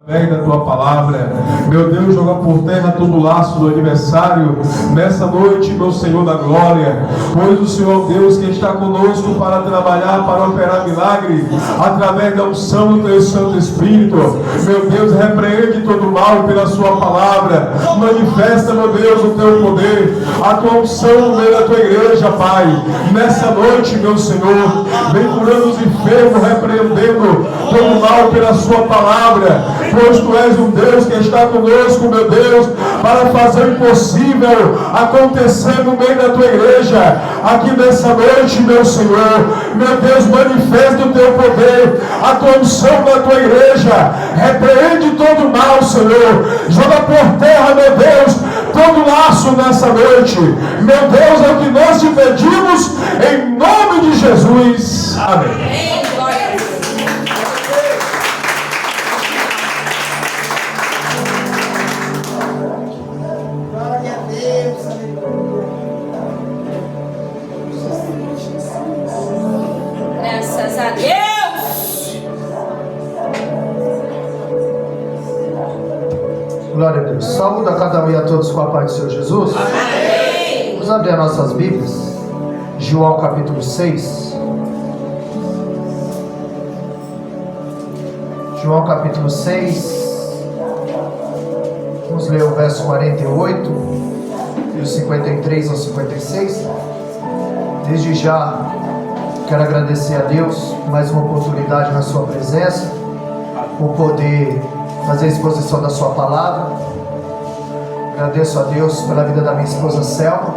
Da tua palavra, meu Deus, joga por terra todo o laço do adversário nessa noite, meu Senhor da glória, pois o Senhor Deus que está conosco para trabalhar, para operar milagre através da unção do teu Santo Espírito. Meu Deus, repreende todo o mal pela sua palavra, manifesta, meu Deus, o teu poder, a tua unção no meio da tua igreja, Pai. Nessa noite, meu Senhor, vem curando os enfermos, repreendendo todo o mal pela sua palavra, pois tu és um Deus que está conosco, meu Deus, para fazer o impossível acontecer no meio da tua igreja, aqui nessa noite, meu Senhor. Meu Deus, manifesta o teu poder, a tua unção na tua igreja, repreende todo o mal, Senhor, joga por terra, meu Deus, todo laço nessa noite, meu Deus, é o que nós te pedimos, em nome de Jesus, amém. Glória a Deus. Saúde a cada um e a todos com a paz do Senhor Jesus. Amém. Vamos abrir as nossas Bíblias. João capítulo 6. João capítulo 6. Vamos ler o verso 48 e o 53 ao 56. Desde já quero agradecer a Deus por mais uma oportunidade na sua presença, por poder fazer a exposição da sua palavra. Agradeço a Deus pela vida da minha esposa Selma,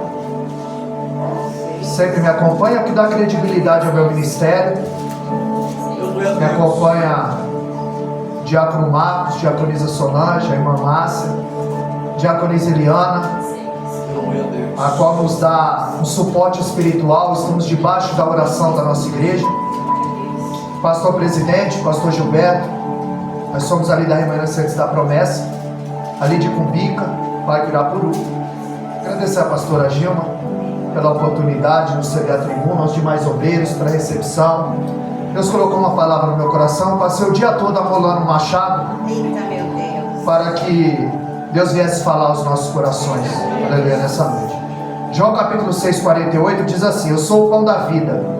sempre me acompanha, o que dá credibilidade ao meu ministério. Me acompanha Diácono Marcos, Diaconisa Solange, a irmã Márcia, Diaconisa Eliana, a qual nos dá um suporte espiritual. Estamos debaixo da oração da nossa igreja. Pastor presidente, pastor Gilberto, nós somos ali da Remanescentes da Promessa, ali de Cumbica, Pai Pirapuru. Agradecer a pastora Gilma pela oportunidade de nos ceder a tribuna, aos demais obreiros pela recepção. Deus colocou uma palavra no meu coração. Passei o dia todo amolando o machado para que Deus viesse falar aos nossos corações. Aleluia, nessa noite. João capítulo 6, 48 diz assim: eu sou o pão da vida.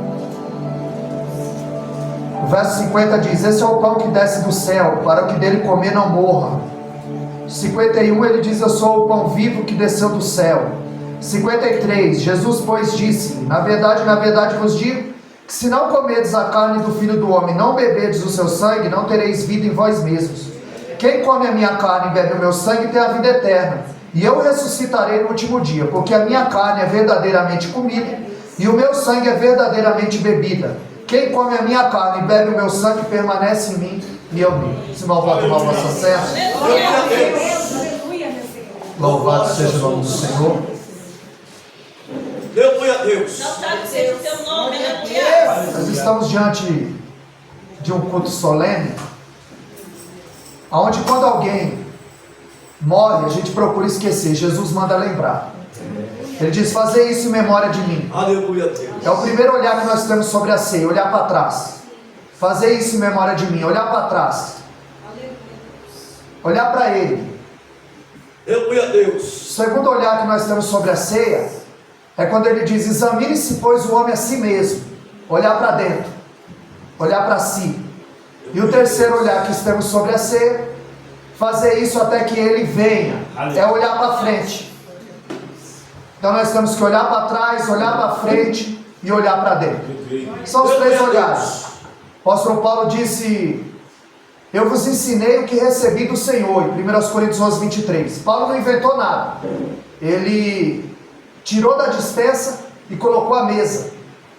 O verso 50 diz: esse é o pão que desce do céu, para o que dele comer não morra. 51 ele diz: eu sou o pão vivo que desceu do céu. 53, Jesus pois disse: na verdade vos digo, que se não comerdes a carne do Filho do Homem, não beberdes o seu sangue, não tereis vida em vós mesmos. Quem come a minha carne e bebe o meu sangue tem a vida eterna, e eu ressuscitarei no último dia, porque a minha carne é verdadeiramente comida, e o meu sangue é verdadeiramente bebida. Quem come a minha carne e bebe o meu sangue permanece em mim e eu nele. Se malvado tomar vossa cesta. Louvado seja o nome do Senhor. Aleluia a Deus. Nós estamos diante de um culto solene, onde quando alguém morre, a gente procura esquecer. Jesus manda lembrar. Ele diz: fazer isso em memória de mim. Aleluia a Deus. É o primeiro olhar que nós temos sobre a ceia, olhar para trás. Fazer isso em memória de mim, olhar para trás. Olhar para Ele. Aleluia a Deus. O segundo olhar que nós temos sobre a ceia é quando Ele diz: examine-se, pois, o homem a si mesmo. Olhar para dentro, olhar para si. E o terceiro olhar que temos sobre a ceia, fazer isso até que Ele venha. É olhar para frente. Então nós temos que olhar para trás, olhar para frente e olhar para dentro. São os três olhares. O apóstolo Paulo disse: eu vos ensinei o que recebi do Senhor, em 1 Coríntios 11, 23. Paulo não inventou nada. Ele tirou da dispensa e colocou à mesa.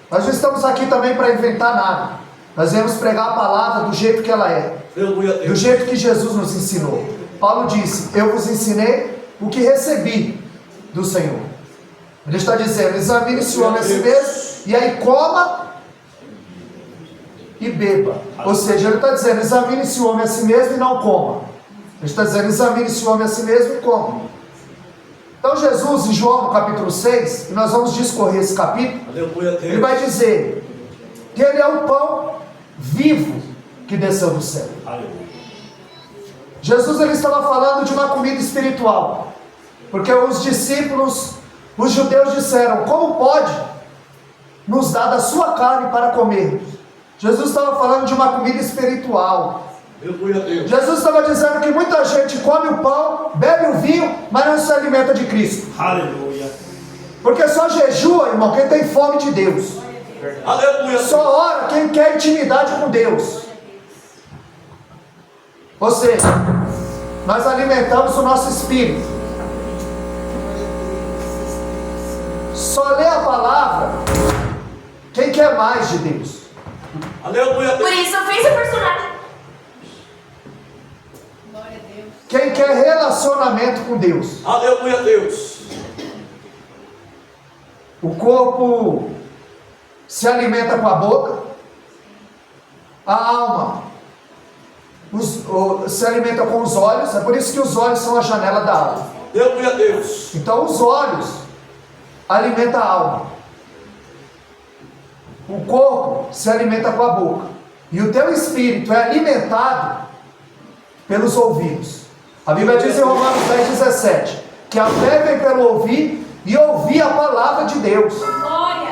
Nós não estamos aqui também para inventar nada. Nós viemos pregar a palavra do jeito que ela é, do jeito que Jesus nos ensinou. Paulo disse: eu vos ensinei o que recebi do Senhor. Ele está dizendo: examine-se o homem a si mesmo, e aí coma e beba. Ou seja, ele está dizendo: examine-se o homem a si mesmo e não coma. Ele está dizendo: examine-se o homem a si mesmo e coma. Então Jesus, em João no capítulo 6, e nós vamos discorrer esse capítulo, ele vai dizer que ele é o pão vivo que desceu do céu. Jesus ele estava falando de uma comida espiritual, porque os discípulos, os judeus disseram: como pode nos dar da sua carne para comermos? Jesus estava falando de uma comida espiritual. Jesus estava dizendo que muita gente come o pão, bebe o vinho, mas não se alimenta de Cristo. Aleluia. Porque só jejua, irmão, quem tem fome de Deus. Aleluia. Só ora quem quer intimidade com Deus. Ou seja, nós alimentamos o nosso espírito. Só lê a palavra quem quer mais de Deus. Aleluia. Por isso eu fiz o personagem. Quem quer relacionamento com Deus. Aleluia, Deus. O corpo se alimenta com a boca, a alma se alimenta com os olhos. É por isso que os olhos são a janela da alma. Aleluia, Deus. Então os olhos alimentam a alma, o corpo se alimenta com a boca, e o teu espírito é alimentado pelos ouvidos. A Bíblia diz em Romanos 10:17 que a fé vem pelo ouvir, e ouvir a palavra de Deus.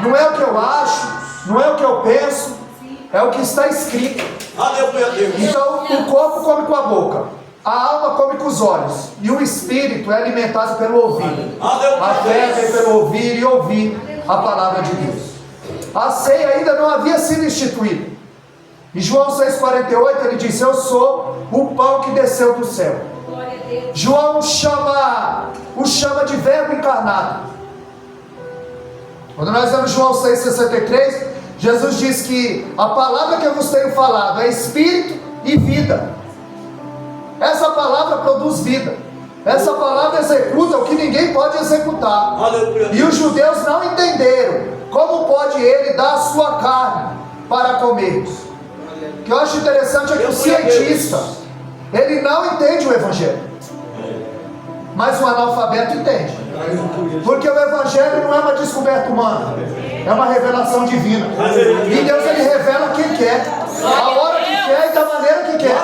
Não é o que eu acho, não é o que eu penso, é o que está escrito. Aleluia, Deus. Então o corpo come com a boca, a alma come com os olhos, e o espírito é alimentado pelo ouvido. A fé vem pelo ouvir e ouvir a palavra de Deus. A ceia ainda não havia sido instituída. Em João 6,48 ele disse: eu sou o pão que desceu do céu. João o chama de verbo encarnado. Quando nós vemos João 6,63, Jesus diz que a palavra que eu vos tenho falado é espírito e vida. Essa palavra produz vida. Essa palavra executa o que ninguém pode executar. Aleluia. E os judeus não entenderam como pode ele dar a sua carne para comermos. O que eu acho interessante é que o cientista, ele não entende o evangelho, mas o analfabeto entende. Porque o evangelho não é uma descoberta humana, é uma revelação divina. E Deus ele revela quem quer, a hora que quer e da maneira que quer.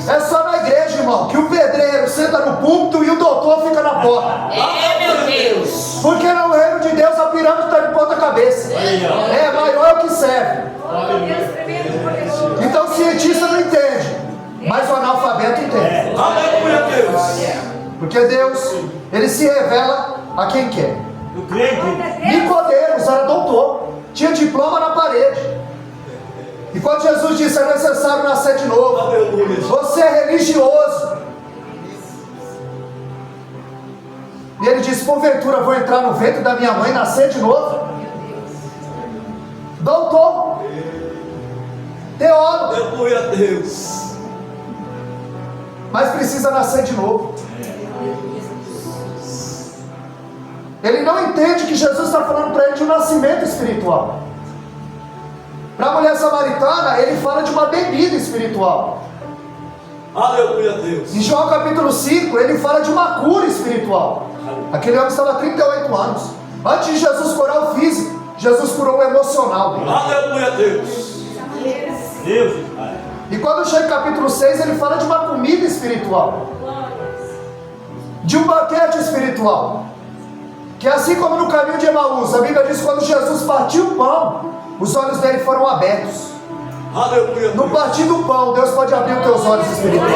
É só na igreja, irmão, que o pedreiro senta no púlpito e o doutor fica na porta. Meu Deus. Porque no reino de Deus a pirâmide está de ponta cabeça. É maior é o que serve. Então o cientista não entende, mas o analfabeto entende. Aleluia, Deus. Porque Deus, ele se revela a quem quer. Eu creio. Nicodemos era doutor, tinha diploma na parede. E quando Jesus disse: é necessário nascer de novo, Aleluia. você é religioso. E ele disse: porventura vou entrar no ventre da minha mãe e nascer de novo? Doutor, teólogo, Aleluia, Deus. mas precisa nascer de novo. Ele não entende que Jesus está falando para ele de um nascimento espiritual. Para a mulher samaritana, ele fala de uma bebida espiritual. Aleluia, Deus. Em João capítulo 5, ele fala de uma cura espiritual. Aquele homem estava há 38 anos. Antes de Jesus curar o físico, Jesus curou o emocional dele. Aleluia, Deus. Deus. E quando chega no capítulo 6, ele fala de uma comida espiritual, de um banquete espiritual. Que assim como no caminho de Emaús, a Bíblia diz que quando Jesus partiu o pão, os olhos dele foram abertos. Aleluia. No partir do pão, Deus pode abrir os teus olhos espirituais.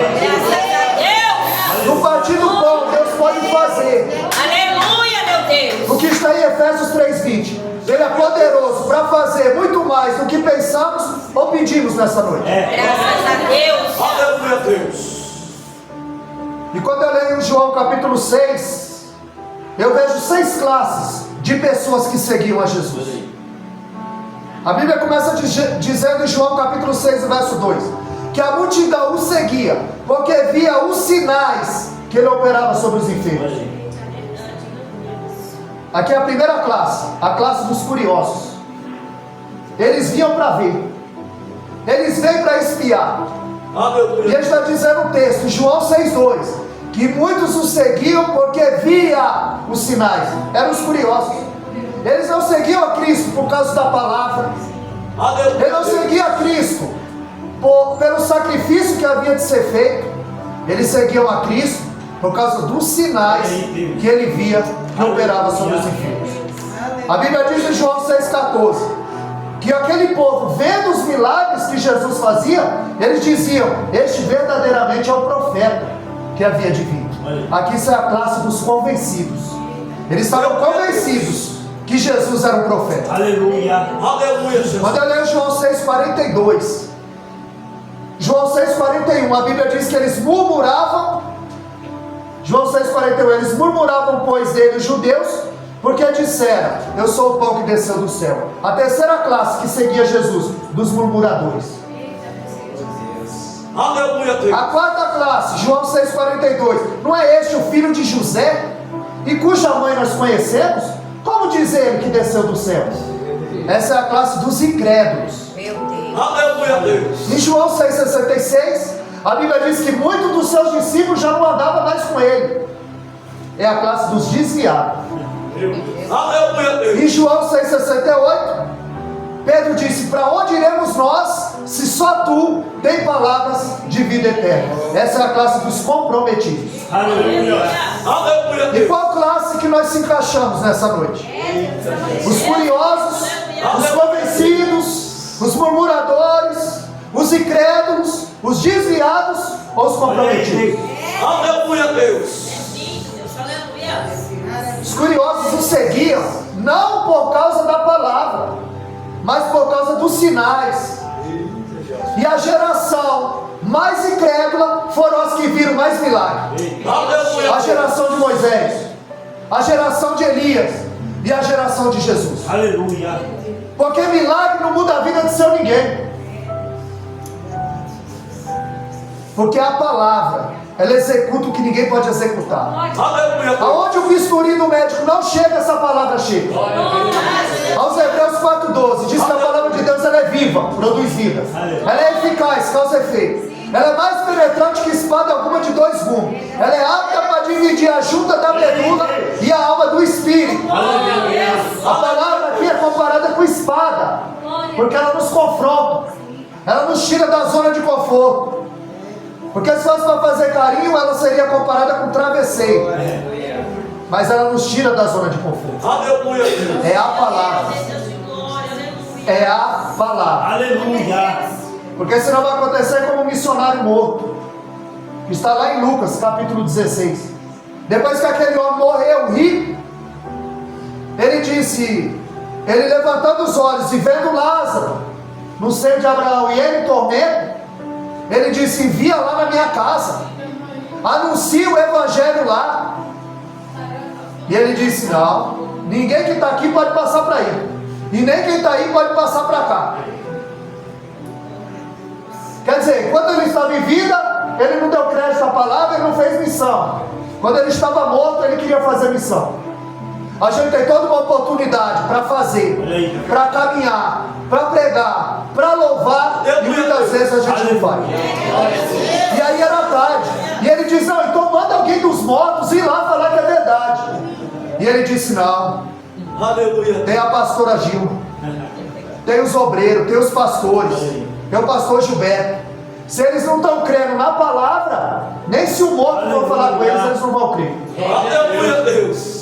No partir do pão, Deus pode fazer Aleluia, meu Deus. o que está em Efésios 3:20. Ele é poderoso para fazer muito mais do que pensamos ou pedimos nessa noite. Graças a Deus. Aleluia, Deus. E quando eu leio em João capítulo 6, eu vejo 6 classes de pessoas que seguiam a Jesus. A Bíblia começa dizendo em João capítulo 6, verso 2, que a multidão o seguia, porque via os sinais que ele operava sobre os enfermos. Aqui é a primeira classe, a classe dos curiosos. Eles vinham para ver, eles vêm para espiar. Aleluia. E ele está dizendo no texto, João 6,2, que muitos o seguiam porque via os sinais. Eram os curiosos. Eles não seguiam a Cristo por causa da palavra. Aleluia. Ele não seguia a Cristo pelo sacrifício que havia de ser feito, eles seguiam a Cristo por causa dos sinais que ele via que operava sobre os enfermos. A Bíblia diz em João 6,14 que aquele povo, vendo os milagres que Jesus fazia, eles diziam: este verdadeiramente é o profeta que havia de vir. Aqui isso é a classe dos convencidos. Eles estavam convencidos que Jesus era um profeta. Aleluia. Aleluia, Jesus. Quando eu leio João 6,42, João 6,41, a Bíblia diz que eles murmuravam. João 6,41, eles murmuravam, pois, dele, os judeus, porque disseram: eu sou o pão que desceu do céu. A terceira classe que seguia Jesus, dos murmuradores. Aleluia, Deus. A quarta classe, João 6,42, não é este o filho de José, e cuja mãe nós conhecemos? Como diz ele que desceu do céu? Essa é a classe dos incrédulos. Meu Deus. Aleluia, Deus. Em João 6,66, a Bíblia diz que muitos dos seus discípulos já não andavam mais com ele. É a classe dos desviados. Aleluia, Deus. Em João 6,68, Pedro disse: para onde iremos nós, se só tu tem palavras de vida eterna? Essa é a classe dos comprometidos. Aleluia. Aleluia, E Deus. qual classe que nós se encaixamos nessa noite? Os curiosos, os convencidos, os murmuradores, os incrédulos, os desviados ou os comprometidos? Aleluia, Deus. Os curiosos o seguiam não por causa da palavra, mas por causa dos sinais. E a geração mais incrédula foram as que viram mais milagres. Aleluia. A geração de Moisés, a geração de Elias e a geração de Jesus. Aleluia. Porque milagre não muda a vida de seu ninguém. Porque a palavra, ela executa o que ninguém pode executar. Aleluia. Aonde o bisturi do médico não chega, essa palavra chega. Aos Hebreus 4,12 diz que a palavra de Deus ela é viva, produz vida. Ela é eficaz, causa efeito. Ela é mais penetrante que espada alguma de dois gumes. Ela é apta para dividir a junta da medula e a alma do espírito. A palavra aqui é comparada com espada, porque ela nos confronta, ela nos tira da zona de conforto. Porque se fosse para fazer carinho, ela seria comparada com travesseiro. Mas ela nos tira da zona de conforto. Aleluia, Deus. É a palavra. É a palavra. Aleluia. Porque senão vai acontecer como um missionário morto, que está lá em Lucas capítulo 16. Depois que aquele homem morreu rico, ele disse, ele levantando os olhos e vendo Lázaro no seio de Abraão e ele em tormento, ele disse: envia lá na minha casa, anuncia o evangelho lá. E ele disse: não, ninguém que está aqui pode passar para aí, e nem quem está aí pode passar para cá. Quer dizer, quando ele estava em vida, ele não deu crédito à palavra, ele não fez missão. Quando ele estava morto, ele queria fazer missão. A gente tem toda uma oportunidade para fazer, para caminhar, para pregar, para louvar, e muitas vezes a gente não vai. E aí era tarde, e ele disse: não, então manda alguém dos mortos ir lá falar que é verdade. E ele disse: não, Aleluia. tem a pastora Gilma, tem os obreiros, tem os pastores, tem o pastor Gilberto. Se eles não estão crendo na palavra, nem se o morto for falar com eles, eles não vão crer. Aleluia, Deus.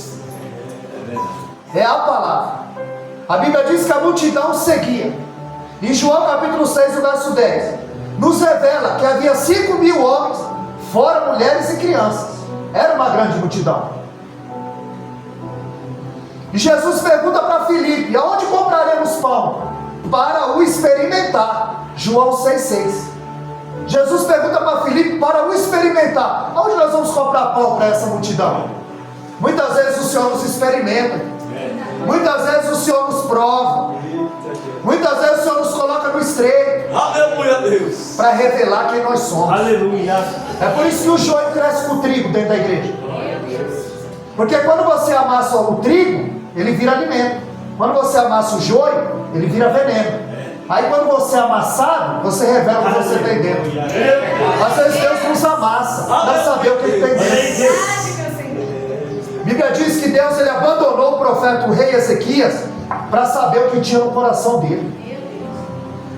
É a palavra. A Bíblia diz que a multidão seguia. Em João capítulo 6, verso 10, nos revela que havia 5.000 homens, fora mulheres e crianças. Era uma grande multidão. E Jesus pergunta para Filipe: aonde compraremos pão? Para o experimentar. João 6,6. Jesus pergunta para Filipe para o experimentar. Aonde nós vamos comprar pão para essa multidão? Muitas vezes o Senhor nos experimenta. Muitas vezes o Senhor nos prova. Muitas vezes o Senhor nos coloca no estreito. Aleluia, Deus. Para revelar quem nós somos. Aleluia. É por isso que o joio cresce com o trigo dentro da igreja. Porque quando você amassa o trigo, ele vira alimento. Quando você amassa o joio, ele vira veneno. Aí quando você é amassado, você revela o que você tem dentro. Às vezes Deus nos amassa para saber o que ele tem dentro. A Bíblia diz que Deus ele abandonou o profeta, o rei Ezequias, para saber o que tinha no coração dele.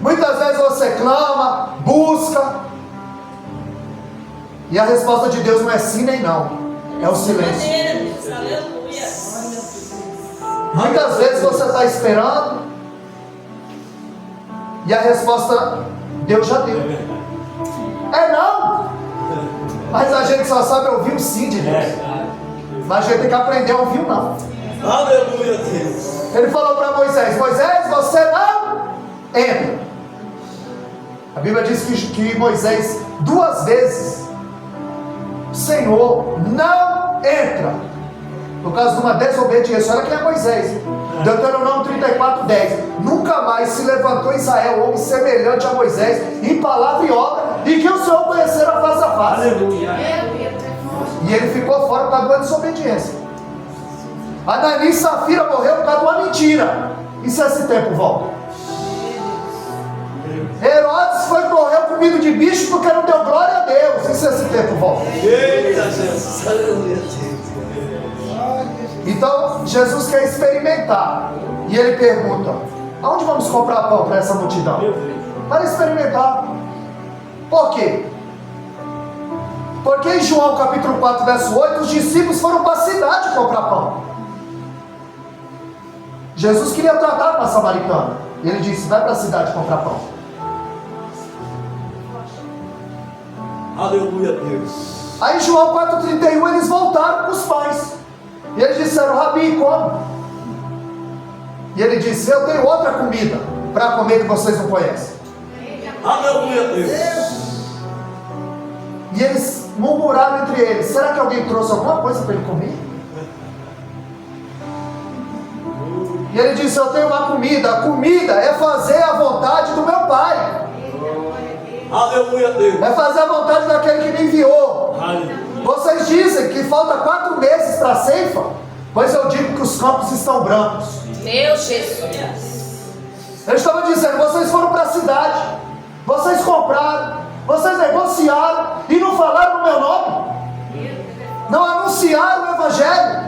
Muitas vezes você clama, busca, e a resposta de Deus não é sim nem não, é o silêncio. Aleluia. Muitas vezes você está esperando, e a resposta Deus já deu. É não, mas a gente só sabe ouvir o sim de Deus. Mas a gente tem que aprender a ouvir o não. Aleluia, Deus. Ele falou para Moisés: Moisés, você não entra. A Bíblia diz que Moisés 2 vezes, Senhor, não entra, por causa de uma desobediência. Olha quem é Moisés. Deuteronômio 34:10. Nunca mais se levantou Israel, homem semelhante a Moisés, em palavra e obra, e que o Senhor conhecera face a face. Aleluia. E ele ficou fora por causa de uma desobediência. Ananias e Safira morreu por causa de uma mentira. E se esse tempo volta? Herodes morreu comido de bicho porque não deu glória a Deus. E se esse tempo volta? Eita, Jesus. Aleluia, Deus. Então Jesus quer experimentar. E ele pergunta: aonde vamos comprar pão para essa multidão? Para experimentar. Por quê? Porque em João capítulo 4, verso 8, os discípulos foram para a cidade comprar pão. Jesus queria tratar com a samaritana. E ele disse: vai para a cidade comprar pão. Aleluia, Deus. Aí em João 4,31 eles voltaram com os pais. E eles disseram: Rabi, come. E ele disse: eu tenho outra comida para comer que vocês não conhecem. Aleluia, Deus. E eles murmuraram entre eles: será que alguém trouxe alguma coisa para ele comer? E ele disse: eu tenho uma comida. A comida é fazer a vontade do meu Pai. Aleluia, Deus. É fazer a vontade daquele que me enviou. Aleluia. Vocês dizem que falta 4 meses para a ceifa, pois eu digo que os campos estão brancos. Meu Jesus. Eu estava dizendo: vocês foram para a cidade, vocês compraram, vocês negociaram e não falaram no meu nome, não anunciaram o Evangelho.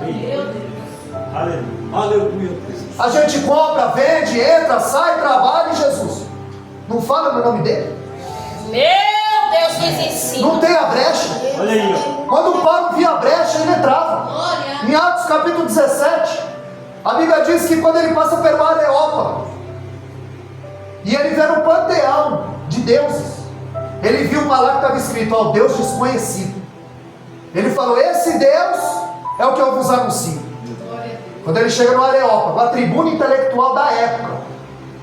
Aleluia, Deus. A gente compra, vende, entra, sai, trabalha em Jesus, não fala no nome dele, Meu Deus, nos ensina. não tem a brecha. Olha aí, ó. Quando Paulo via a brecha, ele entrava. Em Atos capítulo 17, a Bíblia diz que quando ele passa pelo Areópago e ele vê um panteão de deuses, ele viu uma lá que estava escrito: ó, Deus desconhecido. Ele falou: esse Deus é o que eu vos anuncio. Quando ele chega no Areópago, a tribuna intelectual da época,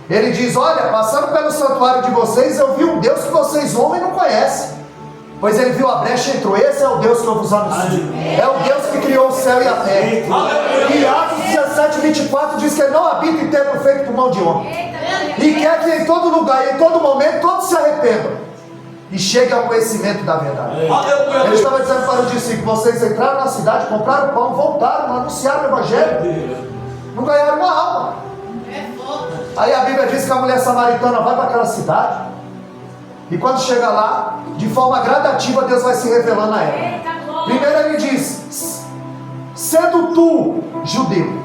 ele diz: olha, passando pelo santuário de vocês, eu vi um Deus que vocês honram e não conhecem. Pois ele viu a brecha e entrou. Esse é o Deus que eu vos anuncio. É o Deus que criou o céu e a terra. E Atos 17:24 diz que ele não habita em templo feito por mão de homem. E quer que em todo lugar e em todo momento todos se arrependam e cheguem ao conhecimento da verdade. Ele estava dizendo para os discípulos: vocês entraram na cidade, compraram pão, voltaram, anunciaram o Evangelho, não ganharam uma alma. Aí a Bíblia diz que a mulher samaritana vai para aquela cidade, e quando chega lá, de forma gradativa Deus vai se revelando a ela. Primeiro ele diz: sendo tu judeu.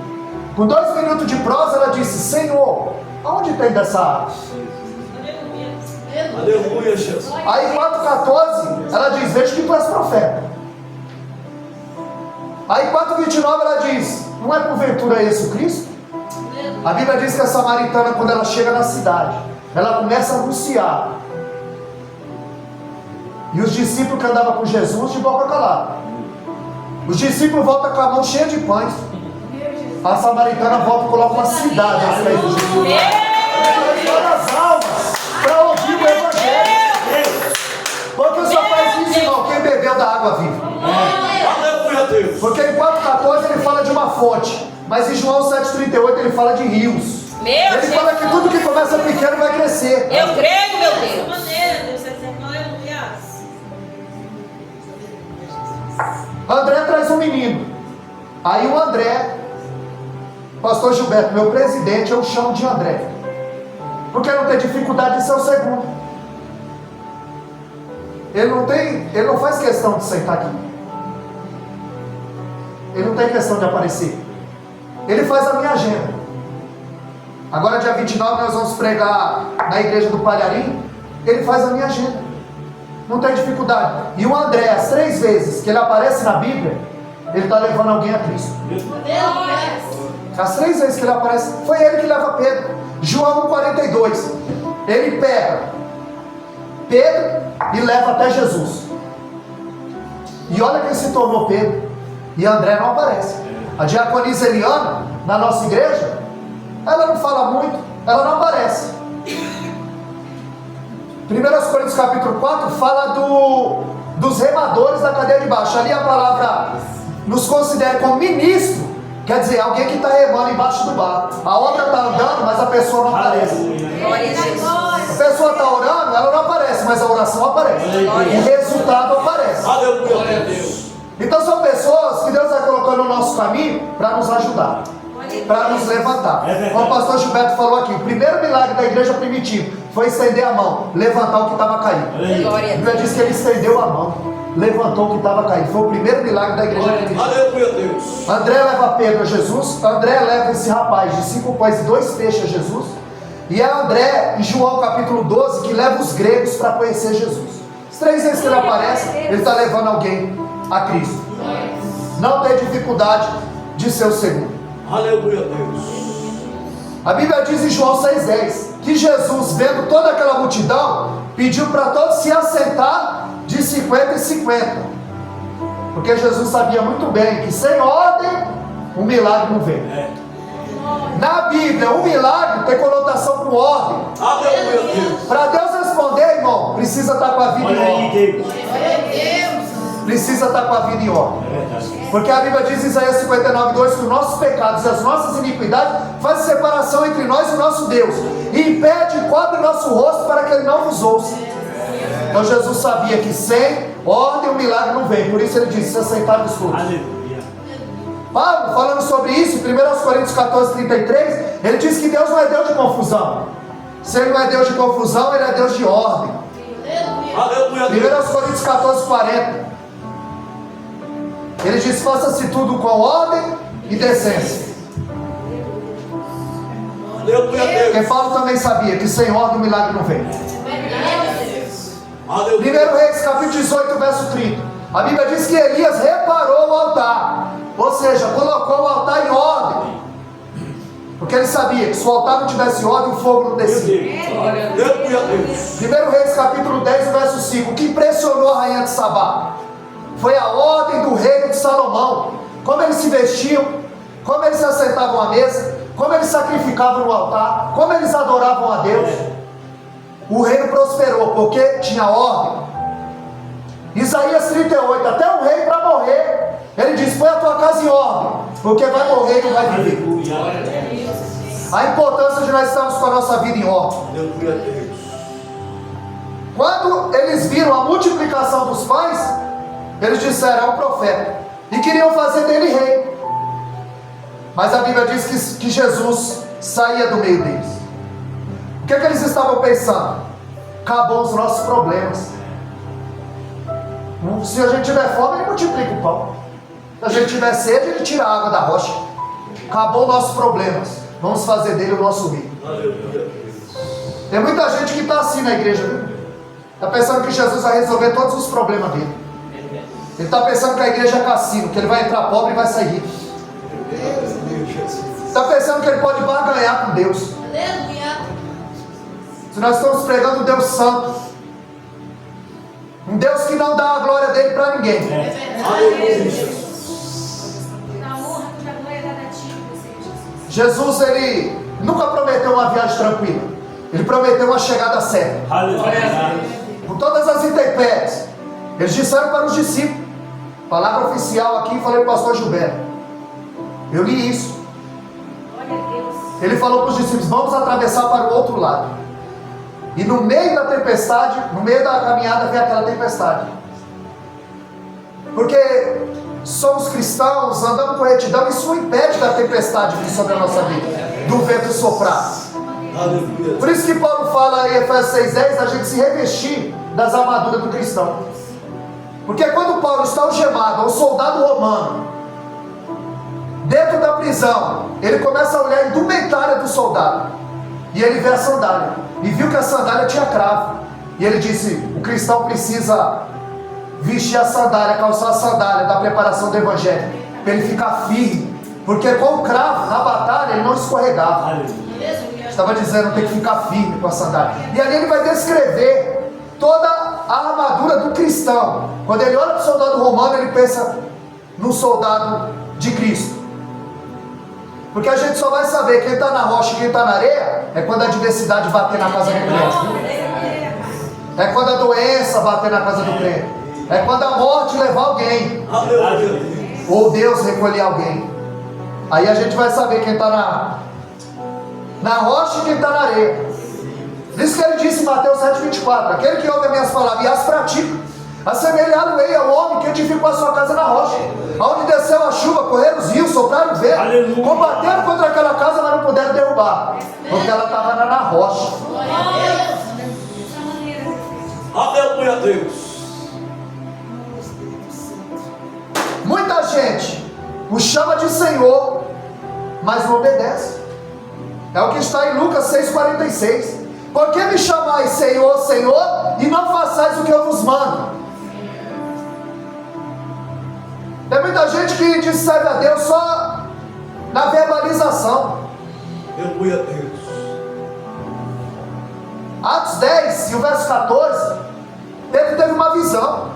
Com 2 minutos de prosa ela disse: Senhor, aonde tem dessa água? Aleluia, Jesus. Aí 4,14 ela diz: vejo que tu és profeta. Aí 4,29 ela diz: não é porventura esse o Cristo? A Bíblia diz que a samaritana, quando ela chega na cidade, ela começa a anunciar. E os discípulos que andavam com Jesus de boca calada, os discípulos voltam com a mão cheia de pães. A samaritana volta e coloca uma cidade aos pés de Jesus. As almas para ouvir o Evangelho. Porque só faz isso, irmão, quem bebeu da água viva. Aleluia, Deus. Porque em 4,14 ele fala de uma fonte, mas em João 7,38 ele fala de rios. Ele fala que tudo que começa pequeno vai crescer. Eu creio, meu Deus. André traz um menino. Aí o André, pastor Gilberto, meu presidente, eu chamo de André, porque não tem dificuldade de ser o segundo. Ele não faz questão de sentar aqui. Ele não tem questão de aparecer. Ele faz a minha agenda. Agora dia 29 nós vamos pregar na igreja do Palharim. Ele faz a minha agenda. Não tem dificuldade. E o André, as 3 vezes que ele aparece na Bíblia, ele está levando alguém a Cristo. As 3 vezes que ele aparece, foi ele que leva Pedro. João 1,42. Ele pega Pedro e leva até Jesus. E olha quem se tornou Pedro. E André não aparece. A diaconisa Eliana, na nossa igreja, ela não fala muito, ela não aparece. 1 Coríntios capítulo 4 fala dos remadores da cadeia de baixo. Ali a palavra nos considera como ministro, quer dizer, alguém que está remando embaixo do barco. A obra está andando, mas a pessoa não aparece. A pessoa está orando, ela não aparece, mas a oração aparece. O resultado aparece. Aleluia, Deus. Então são pessoas que Deus vai colocando no nosso caminho para nos ajudar, para nos levantar. Como o pastor Gilberto falou aqui, o primeiro milagre da igreja primitiva foi estender a mão, levantar o que estava caído. A Bíblia diz que ele estendeu a mão, levantou o que estava caído. Foi o primeiro milagre da igreja primitiva. Aleluia, Deus. André leva Pedro a Jesus. André leva esse rapaz de 5 pães e 2 peixes a Jesus. E é André, em João capítulo 12, que leva os gregos para conhecer Jesus. As 3 vezes que ele aparece, ele está levando alguém a Cristo. Não tem dificuldade de ser o segundo. Aleluia, Deus. A Bíblia diz em João 6,10 que Jesus, vendo toda aquela multidão, pediu para todos se assentar de 50 em 50. Porque Jesus sabia muito bem que sem ordem um milagre não vem. Na Bíblia, um milagre tem conotação com ordem. Aleluia, Deus. Para Deus responder, irmão, precisa estar com a vida em Olha aí, ordem. Deus. Precisa estar com a vida em ordem. Porque a Bíblia diz em Isaías 59,2 que os nossos pecados e as nossas iniquidades fazem separação entre nós e o nosso Deus, e impede e cobre o nosso rosto para que Ele não nos ouça. Então Jesus sabia que sem ordem o milagre não vem. Por isso Ele disse: se aceitar dos frutos. Aleluia. Paulo, falando sobre isso, em 1 Coríntios 14,33, ele diz que Deus não é Deus de confusão. Se Ele não é Deus de confusão, Ele é Deus de ordem. Aleluia, 1 Deus. Coríntios 14,40, ele diz: faça-se tudo com ordem e decência. Aleluia, Deus. Porque Paulo também sabia que sem ordem o milagre não vem. Aleluia. 1 Reis capítulo 18, verso 30. A Bíblia diz que Elias reparou o altar, ou seja, colocou o altar em ordem, porque ele sabia que se o altar não tivesse ordem, o fogo não descia. Aleluia, Deus. 1 Reis capítulo 10, verso 5. O que impressionou a rainha de Sabá foi a ordem do reino de Salomão. Como eles se vestiam, como eles se assentavam à mesa, como eles sacrificavam no altar, como eles adoravam a Deus. O reino prosperou porque tinha ordem. Isaías 38, até um rei para morrer, ele diz: põe a tua casa em ordem, porque vai morrer e não vai viver. Aleluia. A importância de nós estarmos com a nossa vida em ordem. Aleluia, Deus. Quando eles viram a multiplicação dos pães, eles disseram: é um profeta, e queriam fazer dele rei. Mas a Bíblia diz que Jesus saía do meio deles. O que eles estavam pensando? Acabou os nossos problemas. Se a gente tiver fome, Ele multiplica o pão. Se a gente tiver sede, Ele tira a água da rocha. Acabou os nossos problemas, vamos fazer dele o nosso rei. Aleluia. Tem muita gente que está assim na igreja, viu? Está pensando que Jesus vai resolver todos os problemas dele. Ele está pensando que a igreja é cassino, que ele vai entrar pobre e vai sair rico. Está pensando que ele pode barganhar com Deus. Se nós estamos pregando um Deus santo, um Deus que não dá a glória dele para ninguém. Aleluia. Jesus, ele nunca prometeu uma viagem tranquila. Ele prometeu uma chegada certa. Aleluia. Com todas as intempéries. Eles disseram para os discípulos. Palavra oficial aqui, falei para o pastor Gilberto. Eu li isso. Ele falou para os discípulos: vamos atravessar para o outro lado. E no meio da tempestade, no meio da caminhada, vem aquela tempestade. Porque somos cristãos, andamos com retidão, isso não impede da tempestade vir sobre a nossa vida, do vento soprar. Aleluia. Por isso que Paulo fala em Efésios 6,10, a gente se revestir das armaduras do cristão. Porque quando Paulo está algemado, um soldado romano, dentro da prisão, ele começa a olhar a indumentária do soldado. E ele vê a sandália. E viu que a sandália tinha cravo. E ele disse, o cristão precisa vestir a sandália, calçar a sandália da preparação do evangelho, para ele ficar firme. Porque com o cravo, na batalha, ele não escorregava. Estava dizendo, tem que ficar firme com a sandália. E ali ele vai descrever toda a armadura do cristão. Quando ele olha para o soldado romano, ele pensa no soldado de Cristo. Porque a gente só vai saber quem está na rocha e quem está na areia é quando a adversidade bater na casa do crente. É quando a doença bater na casa do crente. É quando a morte levar alguém. Ou Deus recolher alguém. Aí a gente vai saber quem está na rocha e quem está na areia. Por isso que ele disse em Mateus 7,24: aquele que ouve as minhas palavras e as pratica, assemelhado-ei ao homem que edificou a sua casa na rocha, onde desceu a chuva, correram os rios, sopraram o vento, combateram contra aquela casa, mas não puderam derrubar, porque ela estava na rocha. Aleluia a Deus. Muita gente o chama de Senhor, mas não obedece. É o que está em Lucas 6,46. Por que me chamais Senhor, Senhor, e não façais o que eu vos mando? Tem muita gente que diz serve a Deus só na verbalização. Aleluia a Deus. Atos 10 e o verso 14, Pedro teve uma visão.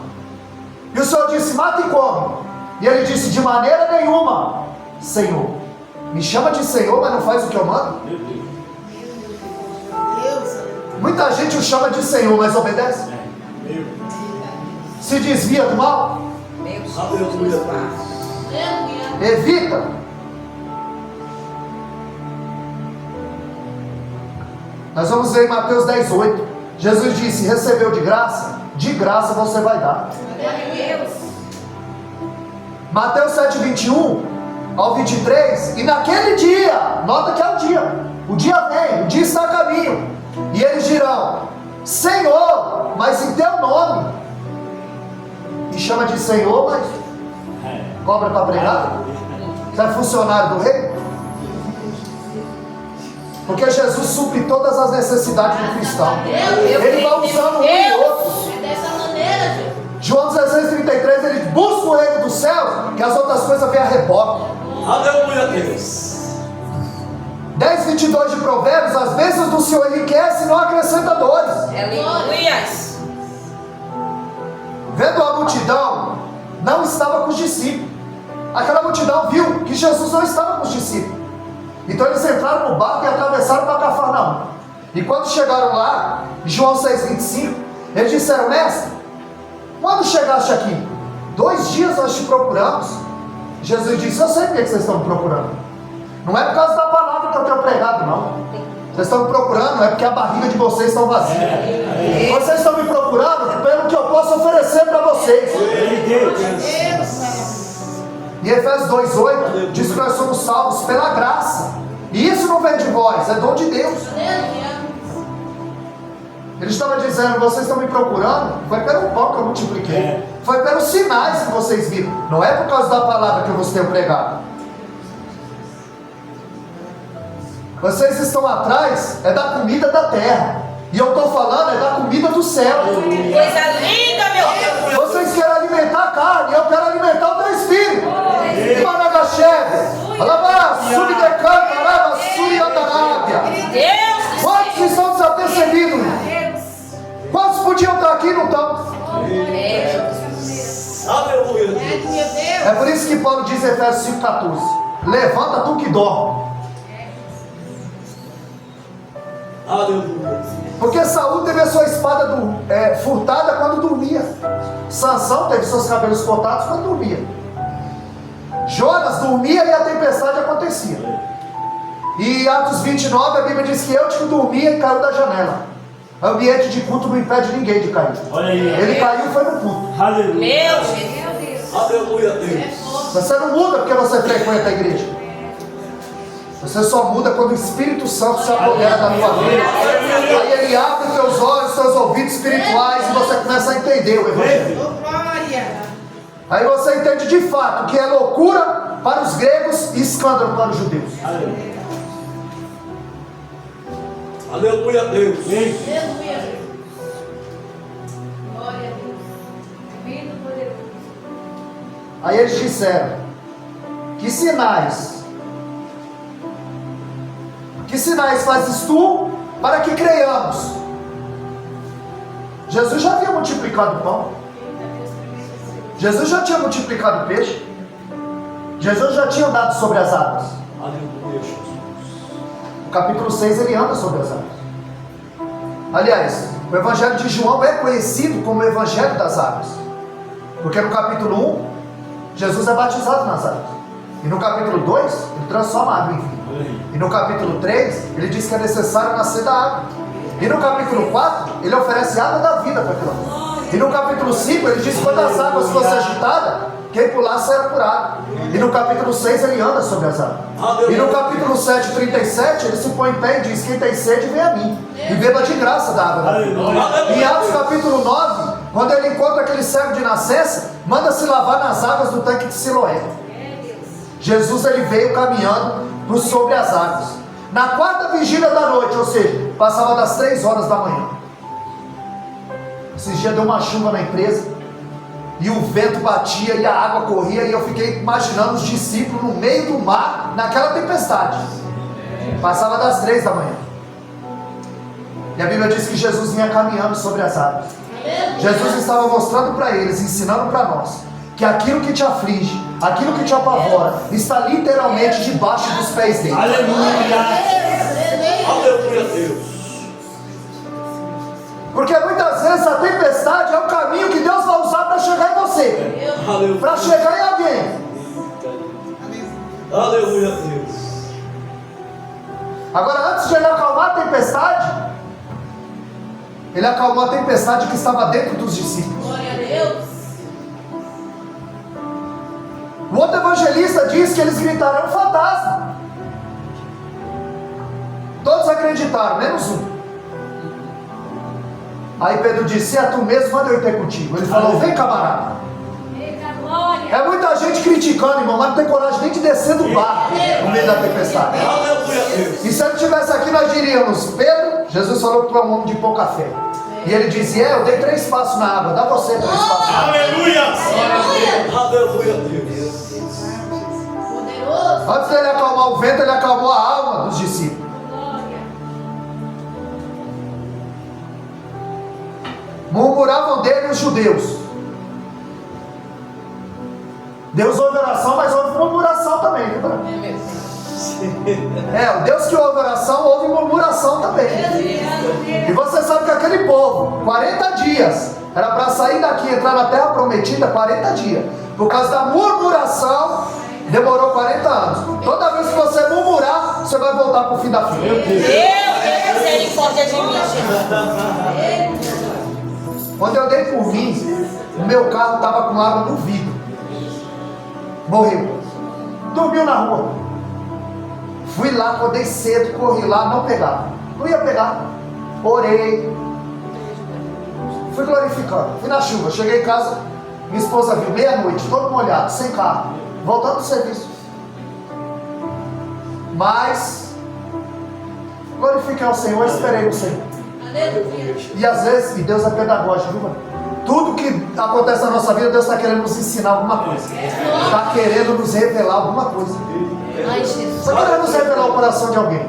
E o Senhor disse, mata e come. E ele disse, de maneira nenhuma, Senhor. Me chama de Senhor, mas não faz o que eu mando. Muita gente o chama de Senhor, mas obedece. Se desvia do mal. Aleluia a Deus. Evita. Nós vamos ver em Mateus 10,8. Jesus disse, recebeu de graça você vai dar. Mateus 7,21 ao 23. E naquele dia, nota que é o dia vem, o dia está a caminho, e eles dirão, Senhor, mas em teu nome. Me chama de Senhor, mas cobra para pregar? Você é funcionário do rei? Porque Jesus supre todas as necessidades do cristão. Ele vai usando um e outro. É dessa maneira, gente. João 16,33, ele busca o reino dos céus, que as outras coisas vêm a reboque. Aleluia a Deus. 10,22 de Provérbios, as bênçãos do Senhor enriquecem e não acrescenta dores. Aleluias. Vendo a multidão, não estava com os discípulos. Aquela multidão viu que Jesus não estava com os discípulos. Então eles entraram no barco e atravessaram para Cafarnaum. E quando chegaram lá, João 6,25, eles disseram, mestre, quando chegaste aqui? 2 dias nós te procuramos. Jesus disse, eu sei por que vocês estão me procurando. Não é por causa da palavra que eu tenho pregado, não. Vocês estão me procurando, é porque a barriga de vocês está vazia. Vocês estão me procurando pelo que eu posso oferecer para vocês. E Efésios 2,8 diz que nós somos salvos pela graça. E isso não vem de vós, é dom de Deus. Ele estava dizendo, vocês estão me procurando, foi pelo pão que eu multipliquei, foi pelos sinais que vocês viram, não é por causa da palavra que eu vos tenho pregado. Vocês estão atrás, é da comida da terra, e eu estou falando, é da comida do céu. Coisa linda, meu Deus. Vocês querem alimentar a carne, eu quero alimentar o teu espírito. Managacheve, alabá, subdecanta, alabá, suriandarábia. Deus. Quantos estão desapercebidos? Quantos podiam estar aqui e não estão? Aleluia a Deus. É por isso que Paulo diz em Efésios 5,14: levanta tu que dorme. Aleluia. Porque Saul teve a sua espada furtada quando dormia. Sansão teve seus cabelos cortados quando dormia. Jonas dormia e a tempestade acontecia. E Atos 29, a Bíblia diz que Eutico dormia e caiu da janela. Ambiente de culto não impede ninguém de cair. Olha aí. Ele caiu foi no culto. Aleluia. Meu Jesus. Aleluia a Deus. Você não muda porque você frequenta a igreja. Você só muda quando o Espírito Santo se apodera da tua vida. Aí ele abre os teus olhos, os teus ouvidos espirituais e você começa a entender o Evangelho. Aí você entende de fato que é loucura para os gregos e escândalo para os judeus. Aleluia, Deus. Aleluia. Glória a Deus. Vindo poderoso. Aí eles disseram: que sinais fazes tu para que creiamos? Jesus já havia multiplicado o pão, Jesus já tinha multiplicado o peixe, Jesus já tinha andado sobre as águas. Aleluia, Jesus. No capítulo 6 ele anda sobre as águas. Aliás, o evangelho de João é conhecido como o evangelho das águas, porque no capítulo 1 Jesus é batizado nas águas, e no capítulo 2 ele transforma a água em vinho, e no capítulo 3 ele diz que é necessário nascer da água, e no capítulo 4 ele oferece água da vida para aquilo, e no capítulo 5 ele diz que quando as águas fossem agitadas, quem pulasse era curado, e no capítulo 6 ele anda sobre as águas, e no capítulo 7, 37 ele se põe em pé e diz: quem tem sede vem a mim e beba de graça da água da vida. Em Atos capítulo 9, quando ele encontra aquele cego de nascença, manda se lavar nas águas do tanque de Siloé. Jesus ele veio caminhando por sobre as águas na quarta vigília da noite, ou seja, passava das 3 horas da manhã. Esses dias deu uma chuva na empresa e o vento batia e a água corria, e eu fiquei imaginando os discípulos no meio do mar naquela tempestade. Passava das 3 da manhã, e a Bíblia diz que Jesus vinha caminhando sobre as águas. Jesus estava mostrando para eles, ensinando para nós, que aquilo que te aflige, aquilo que te apavora, está literalmente debaixo dos pés dele. Aleluia, Deus. Porque muitas vezes a tempestade é o caminho que Deus vai usar para chegar em você, para chegar em alguém. Aleluia, Deus. Agora, antes de ele acalmar a tempestade, ele acalmou a tempestade que estava dentro dos discípulos. Glória a Deus. O outro evangelista diz que eles gritaram: um fantasma. Todos acreditaram, menos um. Aí Pedro disse: se é tu mesmo, manda eu ir ter contigo. Ele falou: vem, camarada. Eita, glória. É muita gente criticando, irmão, mas não tem coragem nem de descer do barco no meio da tempestade. Aleluia, Deus. E se ele estivesse aqui, nós diríamos: Pedro, Jesus falou que tu é um homem de pouca fé. E ele dizia: eu dei 3 passos na água, dá você 3 passos. Aleluia. Aleluia, Deus. Poderoso. Antes dele acalmar o vento, ele acalmou a alma dos discípulos. Glória. Murmuravam dele os judeus. Deus ouve oração, mas ouve murmuração também, viu, Bruno? O Deus que ouve oração, ouve murmuração também. E você sabe que aquele povo, 40 dias, era para sair daqui e entrar na terra prometida, 40 dias. Por causa da murmuração, demorou 40 anos. Toda vez que você murmurar, você vai voltar para o fim da fila. Meu Deus, misericórdia de mim, Jesus. Quando eu dei por mim, o meu carro estava com água no vidro. Morreu. Dormiu na rua. Fui lá, acordei cedo, corri lá, não pegava. Não ia pegar. Orei. Fui glorificando. Fui na chuva. Cheguei em casa, minha esposa viu, meia-noite, todo molhado, sem carro, voltando do serviço. Mas glorifiquei ao Senhor, esperei no Senhor. E às vezes, e Deus é pedagógico, viu, mano? Tudo que acontece na nossa vida, Deus está querendo nos ensinar alguma coisa. Está querendo nos revelar alguma coisa. Está querendo nos revelar o coração de alguém.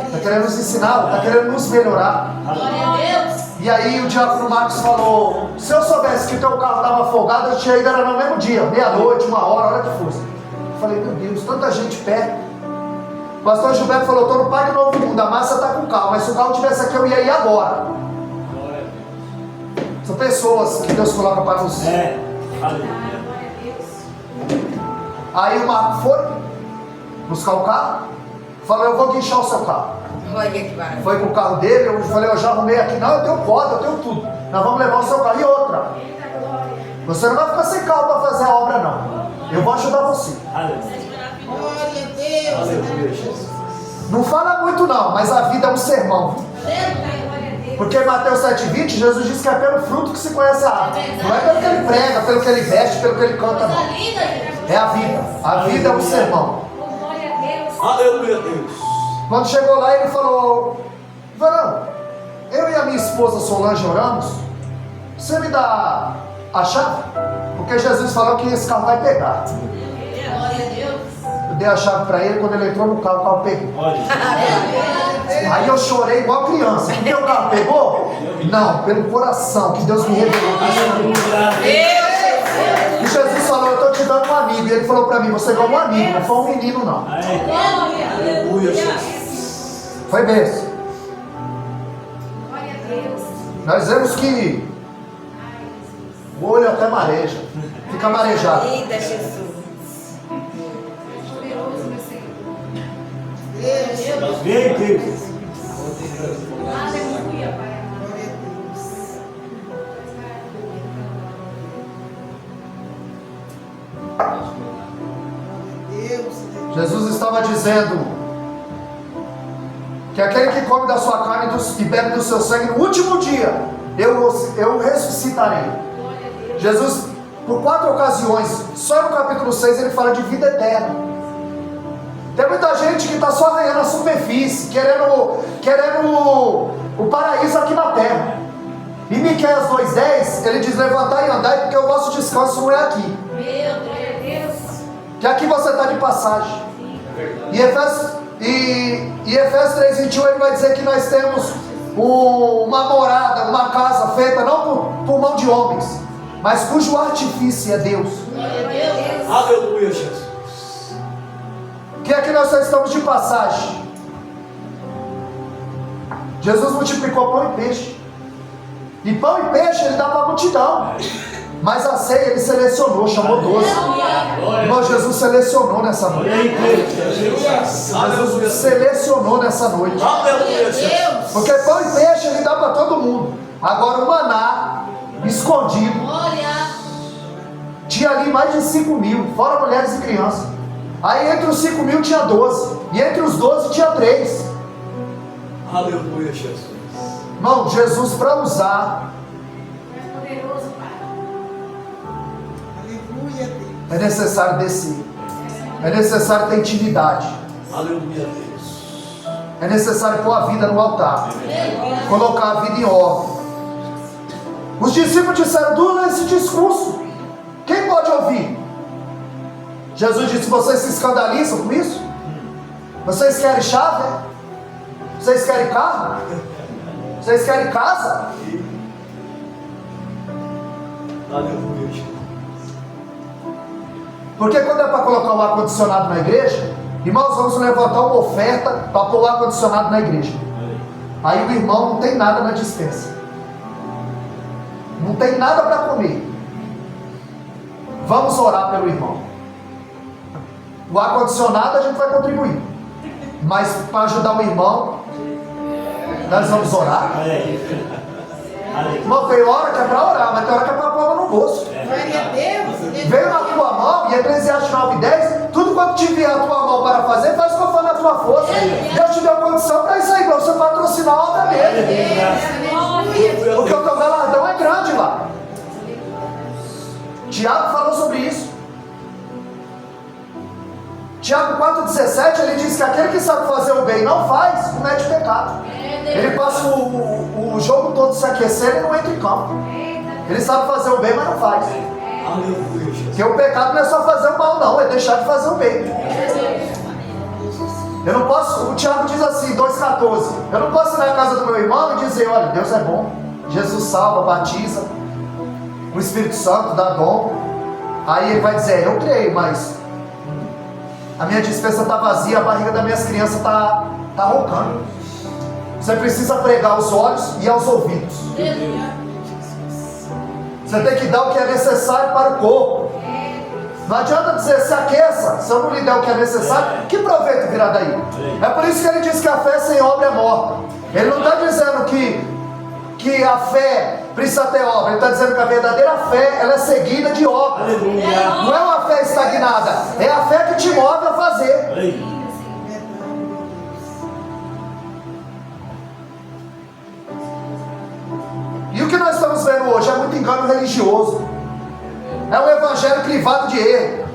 Está querendo nos ensinar, está querendo nos melhorar. Glória a Deus. E aí o diácono Marcos falou: se eu soubesse que teu carro estava afogado, eu tinha ido, era no mesmo dia, meia-noite, 1 hora, hora que fosse. Eu falei: meu Deus, tanta gente perto. O pastor Gilberto falou: estou no Parque Novo Mundo, a Márcia está com o carro, mas se o carro estivesse aqui, eu ia ir agora. São pessoas que Deus coloca para nos... Glória a Deus. Aí o Marco foi buscar o carro, falou: eu vou guinchar o seu carro. Olha que maravilha. Foi com o carro dele, eu falei: eu já arrumei aqui. Não, eu tenho corda, eu tenho tudo. Nós vamos levar o seu carro. E outra, você não vai ficar sem carro para fazer a obra, não. Eu vou ajudar você. Glória a Deus. Aleluia, Jesus. Não fala muito não, mas a vida é um sermão. Porque em Mateus 7,20, Jesus diz que é pelo fruto que se conhece a árvore. Não é pelo que ele prega, pelo que ele veste, pelo que ele canta, não. É a vida. A vida é um sermão. Glória a Deus. Aleluia, Deus. Quando chegou lá, ele falou: Varão, eu e a minha esposa Solange oramos, você me dá a chave? Porque Jesus falou que esse carro vai pegar. Glória a Deus. Eu dei a chave para ele, quando ele entrou no carro, o carro pegou. Aí eu chorei igual criança. Porque o carro pegou? Não, pelo coração que Deus me revelou. E Jesus falou: eu estou te dando um amigo. E ele falou para mim: você ganhou um amigo, não foi um menino não. Aleluia, Jesus. Foi mesmo. Glória a Deus. Nós vemos que o olho até mareja, fica marejado. Eita, Jesus. Poderoso, meu Senhor. Deus. Nós vem, Deus. Aleluia, Pai amado. Jesus estava dizendo que aquele que come da sua carne e bebe do seu sangue, no último dia eu ressuscitarei. Jesus, por 4 ocasiões, só no capítulo 6 ele fala de vida eterna. Tem muita gente que está só arranhando a superfície, querendo o paraíso aqui na terra. Em Miqueias 2,10 ele diz: levantai e andai, porque o vosso descanso não é aqui. Meu Deus. Que aqui você está de passagem. E Efésios 3,21 ele vai dizer que nós temos uma morada, uma casa feita não por mão de homens, mas cujo artifício é Deus. Glória a Deus. Aleluia, Jesus. Que aqui nós só estamos de passagem. Jesus multiplicou pão e peixe. E pão e peixe ele dá para a multidão. Mas a ceia ele selecionou, chamou 12. Irmão, Jesus selecionou nessa noite. Jesus selecionou nessa noite. Aleluia, Jesus. Porque pão e peixe ele dá para todo mundo. Agora o maná escondido, Glória. tinha ali mais de 5.000, fora mulheres e crianças. Aí entre os 5.000 tinha 12. E entre os 12 tinha 3. Aleluia, Jesus. Irmão, Jesus para usar É poderoso, Pai. é necessário descer. É necessário ter intimidade. Aleluia, Deus. É necessário pôr a vida no altar. Colocar a vida em ordem. Os discípulos disseram: dura esse discurso. Quem pode ouvir? Jesus disse: vocês se escandalizam com isso? Vocês querem chave? Vocês querem carro? Vocês querem casa? Aleluia, Jesus. Porque quando é para colocar o ar-condicionado na igreja, irmãos, vamos levantar uma oferta para pôr o ar-condicionado na igreja. Aí o irmão não tem nada na despensa, não tem nada para comer. Vamos orar pelo irmão. O ar-condicionado a gente vai contribuir, mas para ajudar o irmão, nós vamos orar. Irmão, tem hora que é para orar, mas tem hora que é para pôr no bolso. Glória a Deus. Veio na tua mão, e Eclesiastes 9,10, tudo quanto te vier a tua mão para fazer, faz conforme a tua força. Deus te deu condição para isso aí, para você patrocinar a obra dele. Porque o teu galardão é grande lá. Tiago falou sobre isso. Tiago 4,17, ele diz que aquele que sabe fazer o bem e não faz, comete pecado. Ele passa o jogo todo se aquecendo e não entra em campo. Ele sabe fazer o bem, mas não faz. Aleluia, Jesus. Porque o pecado não é só fazer o mal, não, é deixar de fazer o bem. Eu não posso, o Tiago diz assim, 2,14, eu não posso ir na casa do meu irmão e dizer: olha, Deus é bom, Jesus salva, batiza, o Espírito Santo dá dom. Aí ele vai dizer: eu creio, mas a minha despensa está vazia, a barriga das minhas crianças está roncando. Você precisa pregar aos olhos e aos ouvidos. Você tem que dar o que é necessário para o corpo. Não adianta dizer: se aqueça, se eu não lhe der o que é necessário, que proveito virá daí? É por isso que ele diz que a fé sem obra é morta. Ele não está dizendo que a fé precisa ter obra. Ele está dizendo que a verdadeira fé, ela é seguida de obra. Aleluia. Não é uma fé estagnada, é a fé que te move a fazer. E o que nós estamos vendo hoje é muito engano religioso. É um evangelho crivado de erro,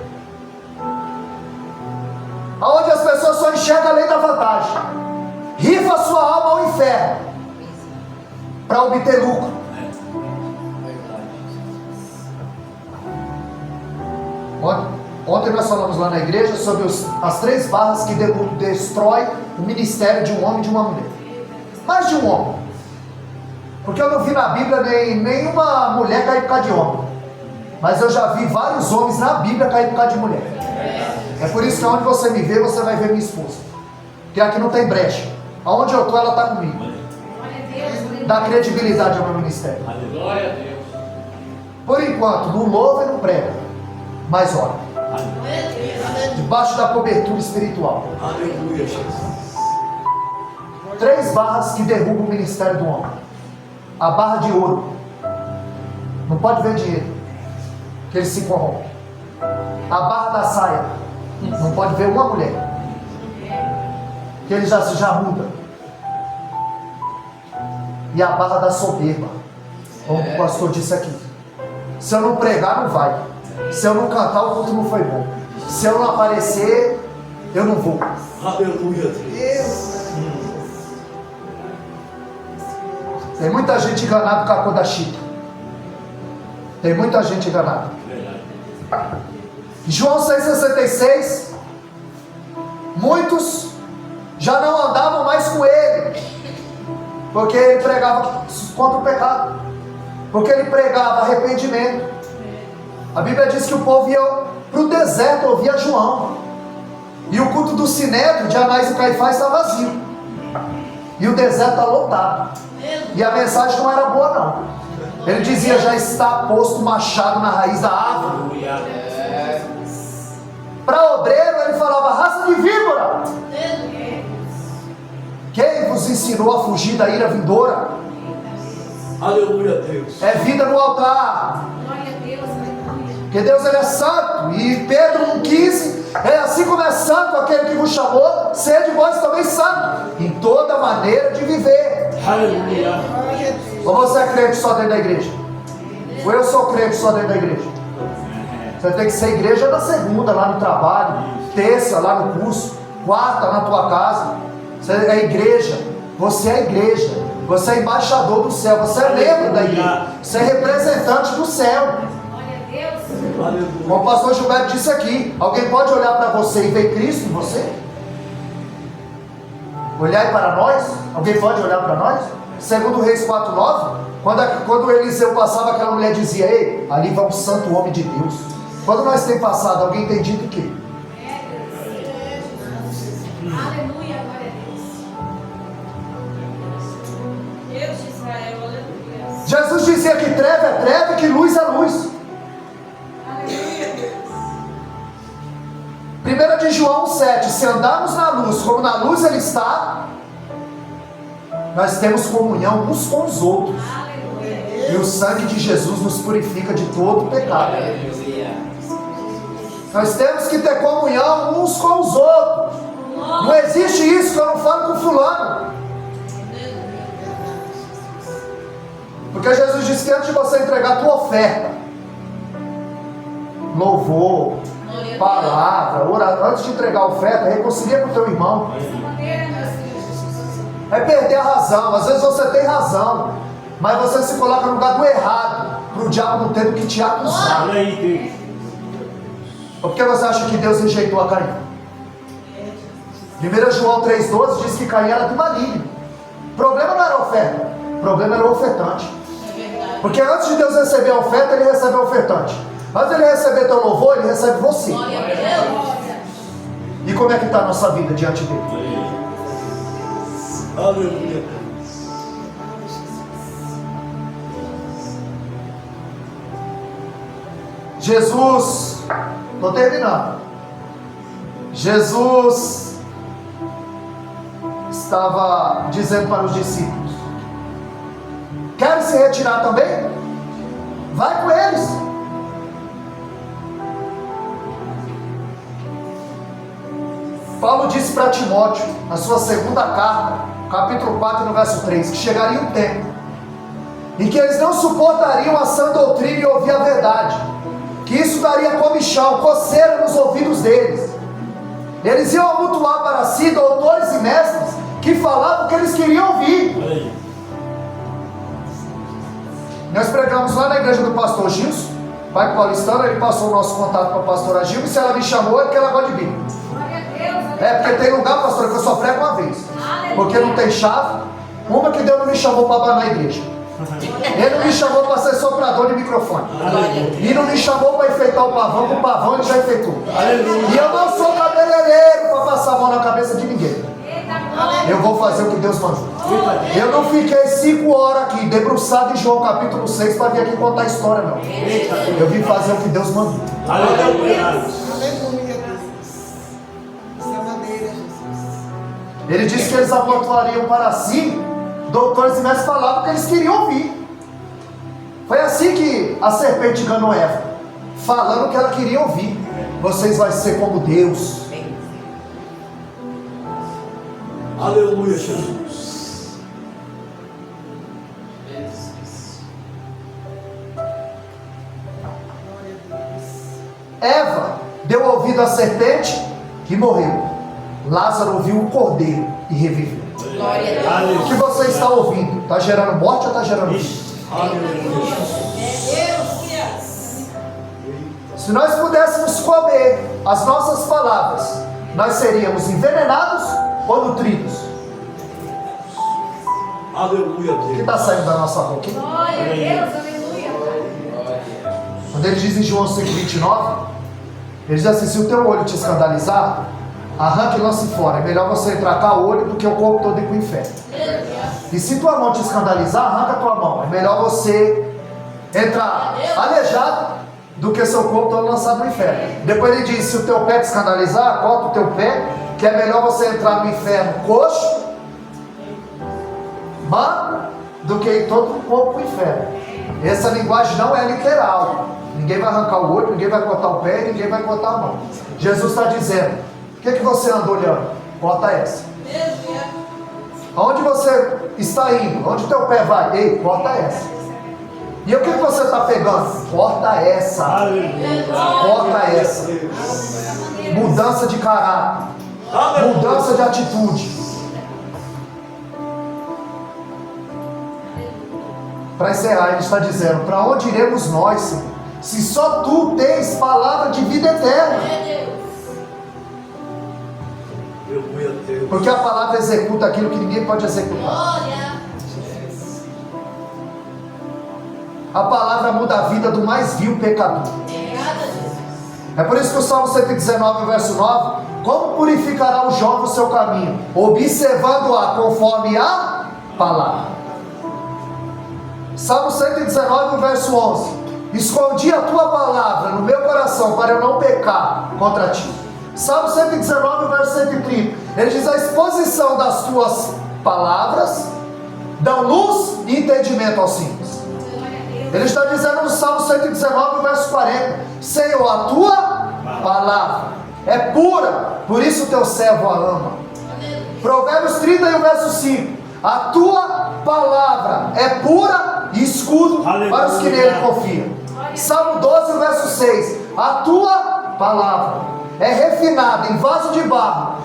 onde as pessoas pessoa só enxerga além da vantagem. Rifa sua alma ao inferno para obter lucro. Ontem nós falamos lá na igreja sobre as 3 barras que destrói o ministério de um homem e de uma mulher. Mais de um homem. Porque eu não vi na Bíblia nenhuma mulher cair por causa de homem. Mas eu já vi vários homens na Bíblia cair por causa de mulher. É por isso que onde você me vê, você vai ver minha esposa. Porque aqui não tem brecha. Aonde eu estou, ela está comigo. Dá credibilidade ao meu ministério. Glória a Deus. Por enquanto, não louva e não prega. Mas ora. Debaixo da cobertura espiritual. Aleluia, Jesus. 3 barras que derrubam o ministério do homem. A barra de ouro. Não pode ver dinheiro, que ele se corrompe. A barra da saia. Não pode ver uma mulher, que ele já muda. E a barra da soberba, como o pastor disse aqui. Se eu não pregar, não vai. Se eu não cantar, o culto não foi bom. Se eu não aparecer, eu não vou. Aleluia, Deus. Tem muita gente enganada com a cor da chita. Tem muita gente enganada. João 6,66. Muitos já não andavam mais com ele, porque ele pregava contra o pecado, porque ele pregava arrependimento. A Bíblia diz que o povo ia para o deserto ouvir João, e o culto do Sinédrio de Anás e Caifás está vazio, e o deserto está lotado, e a mensagem não era boa não. Ele dizia: já está posto machado na raiz da árvore. Para obreiro ele falava: raça de víbora, quem vos ensinou a fugir da ira vindoura? Aleluia, Deus. É vida no altar. Glória a Deus, aleluia. Porque Deus ele é santo. E Pedro 1,15: é assim como é santo aquele que vos chamou, sede vós também santo em toda maneira de viver. Aleluia. Ou você é crente só dentro da igreja? Ou eu sou crente só dentro da igreja? Você tem que ser igreja na segunda, lá no trabalho, terça, lá no curso, quarta, na tua casa. Você é igreja. Você é igreja. Você é embaixador do céu. Você é membro da igreja. Você é representante do céu. Glória a Deus. Aleluia. Como o pastor Gilberto disse aqui: alguém pode olhar para você e ver Cristo em você? Olhar para nós? Alguém pode olhar para nós? Segundo Reis 4,9, quando Eliseu passava, aquela mulher dizia: ei, ali vai um santo homem de Deus. Quando nós temos passado, alguém tem dito o quê? Aleluia, glória a Deus. Deus de Israel, aleluia. Jesus dizia que treva é treva e que luz é luz. Aleluia. 1 de João 7: se andarmos na luz como na luz ele está, nós temos comunhão uns com os outros, Aleluia. e o sangue de Jesus nos purifica de todo pecado. Nós temos que ter comunhão uns com os outros. Não existe isso que eu não falo com fulano. Porque Jesus disse que antes de você entregar a tua oferta, louvor, palavra, oração, antes de entregar a oferta, reconcilia com o teu irmão. Maneira, meus filhos. É perder a razão. Às vezes você tem razão, mas você se coloca no lugar do errado, para o diabo não ter do que te acusar. Olha aí, Deus. Porque você acha que Deus rejeitou a Caim? 1 João 3,12 diz que Caim era do maligno. O problema não era a oferta, o problema era o ofertante. Porque antes de Deus receber a oferta, ele recebe o ofertante. Antes de ele receber teu louvor, ele recebe você. Glória a Deus. E como é que está a nossa vida diante dele? Aleluia. Jesus, estou terminando. Jesus estava dizendo para os discípulos: querem se retirar também? Vai com eles. Paulo disse para Timóteo, na sua segunda carta, capítulo 4, no verso 3, que chegaria um tempo em que eles não suportariam a sã doutrina e ouvir a verdade, que isso daria comichão, coceira nos ouvidos deles, Eles iam amontoar para si doutores e mestres que falavam o que eles queriam ouvir. Olha aí. Nós pregamos lá na igreja do pastor Gilson, pai paulistano, ele passou o nosso contato para a pastora Gil, e se ela me chamou é porque ela gosta de Bíblia. Glória a Deus. É porque tem lugar, pastor, que eu só prego uma vez. Porque não tem chave. Uma que Deus não me chamou para abanar a igreja. Ele não me chamou para ser soprador de microfone. E não me chamou para enfeitar o pavão, porque o pavão ele já enfeitou. E eu não sou cabeleireiro para passar a mão na cabeça de ninguém. Eita, glória. Eu vou fazer o que Deus mandou. Eu não fiquei 5 horas aqui, debruçado em João capítulo 6 para vir aqui contar a história, não. Eu vim fazer o que Deus mandou. Aleluia. Aleluia, Deus. Essa maneira, Jesus. Ele disse que eles amontoariam para si doutores e mestres falavam o que eles queriam ouvir. Foi assim que a serpente enganou Eva, falando o que ela queria ouvir. Vocês vão ser como Deus. Aleluia, Jesus. Eva deu ouvido à serpente e morreu. Lázaro ouviu o cordeiro e reviveu. O que você está ouvindo? Está gerando morte ou está gerando vida? Aleluia. Se nós pudéssemos comer as nossas palavras, nós seríamos envenenados ou nutridos? Aleluia, O que Deus. está saindo da nossa boca? Hein? Glória a Deus, aleluia. Quando ele diz em João 5,29, ele diz assim: se o teu olho te escandalizar, arranque e lance fora. É melhor você entrar com o olho do que o corpo todo ir para o inferno. E se tua mão te escandalizar, arranca a tua mão. É melhor você entrar aleijado do que seu corpo todo lançado no inferno. Depois ele diz: se o teu pé te escandalizar, corta o teu pé, que é melhor você entrar no inferno coxo, manco, do que ir todo o corpo para o inferno. Essa linguagem não é literal. Ninguém vai arrancar o olho, ninguém vai cortar o pé, ninguém vai cortar a mão. Jesus está dizendo: o que você anda olhando? Corta essa. Aonde você está indo? Onde o teu pé vai? Ei, corta essa. E o que você está pegando? Corta essa. Corta essa. Mudança de caráter. Mudança de atitude. Para encerrar, ele está dizendo: para onde iremos nós, Senhor, se só tu tens palavra de vida eterna? Aleluia, Deus. Porque a palavra executa aquilo que ninguém pode executar. A palavra muda a vida do mais vil pecador. É por isso que o Salmo 119, verso 9: como purificará o jovem o seu caminho? Observando-a conforme a palavra. Salmo 119, verso 11: escondi a tua palavra no meu coração para eu não pecar contra ti. Salmo 119, verso 130, ele diz: a exposição das tuas palavras dão luz e entendimento aos simples. Ele está dizendo no Salmo 119, verso 40: Senhor, a tua palavra é pura, por isso o teu servo a ama. Provérbios 31, verso 5: a tua palavra é pura e escudo para os que nele confiam. Salmo 12, verso 6: a tua palavra é refinada em vaso de barro,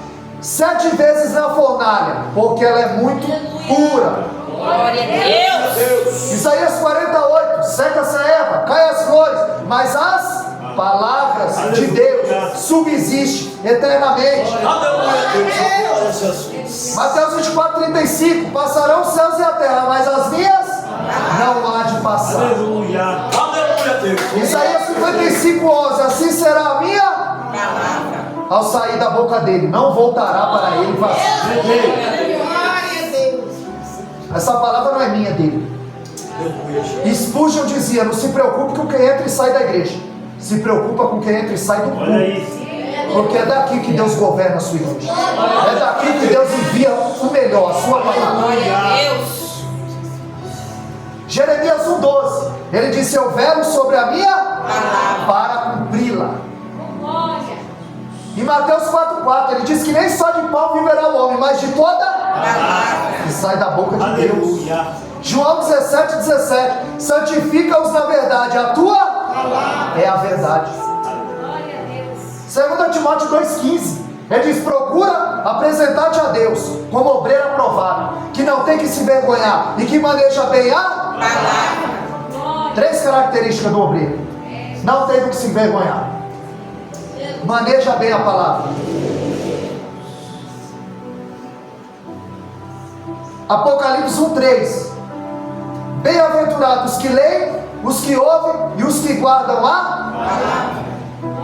7 vezes na fornalha, porque ela é muito pura. Glória a Deus. Isaías 48: seca-se a erva, cai as flores, mas as palavras de Deus subsistem eternamente. Aleluia, Jesus. Mateus 24, 35: passarão os céus e a terra, mas as minhas não há de passar. Aleluia. Aleluia, Deus. Isaías 55, 11: assim será a minha palavra ao sair da boca dele, não voltará para ele vazio. Glória a Deus. Essa palavra não é minha, dele. Aleluia, Jesus. Spurgeon dizia: não se preocupe com quem entra e sai da igreja, se preocupa com quem entra e sai do Olha culto. isso. Porque é daqui que Deus governa a sua igreja. É daqui que Deus envia o melhor, a sua palavra. Jeremias 1,12: ele disse: eu velo sobre a minha palavra para cumpri-la. Glória. Em Mateus 4,4: ele diz que nem só de pão viverá o homem, mas de toda palavra que sai da boca de Deus. Aleluia. João 17,17: santifica-os na verdade, a tua é a verdade. Glória a Deus. 2 Timóteo 2,15: Ele diz: procura apresentar-te a Deus como obreiro aprovado, que não tem que se vergonhar e que maneja bem a palavra. 3 características do obreiro: não tem do que se vergonhar, maneja bem a palavra. Apocalipse 1:3: bem-aventurados os que leem, os que ouvem e os que guardam a palavra.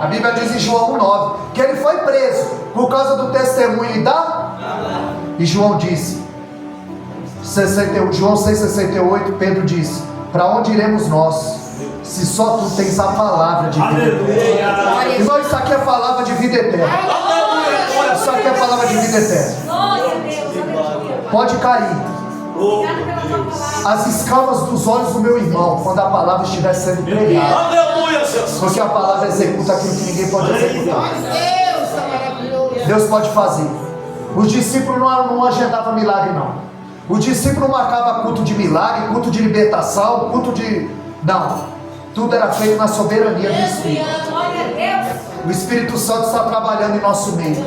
A Bíblia diz em João 1:9 que ele foi preso por causa do testemunho e João disse, João 6,68, Pedro disse: para onde iremos nós, se só tu tens a palavra de vida eterna? Irmão, isso aqui é palavra de vida eterna. Isso aqui é palavra de vida eterna. Glória a Deus, aleluia. Pode cair Obrigado pela tua palavra. as escamas dos olhos do meu irmão quando a palavra estiver sendo pregada, Aleluia, Jesus. porque a palavra executa aquilo que ninguém pode executar. Deus é maravilhoso. Deus pode fazer. Os discípulos não agendavam milagre, não. O discípulo não marcava culto de milagre, culto de libertação, culto de... Não. Tudo era feito na soberania do Espírito. Glória a Deus. O Espírito Santo está trabalhando em nosso meio.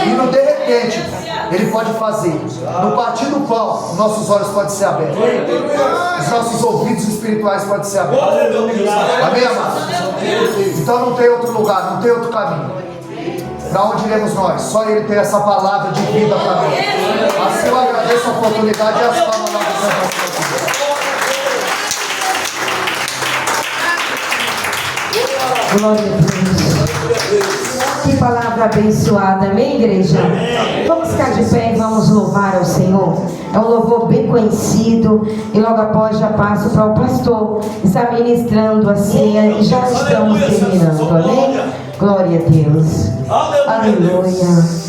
E no de repente, Ele pode fazer. No partir do pão, nossos olhos podem ser abertos. Os nossos ouvidos espirituais podem ser abertos. Amém, amados? Então não tem outro lugar, não tem outro caminho. Para onde iremos nós? Só Ele tem essa palavra de vida para nós. Assim eu agradeço a oportunidade e as palmas lá do Senhor. Glória a Deus. Que palavra abençoada, amém, igreja? Vamos ficar de pé e vamos louvar ao Senhor. É um louvor bem conhecido. E logo após já passo para o pastor estar ministrando a ceia. E já estamos terminando, amém? Glória a Deus. Aleluia.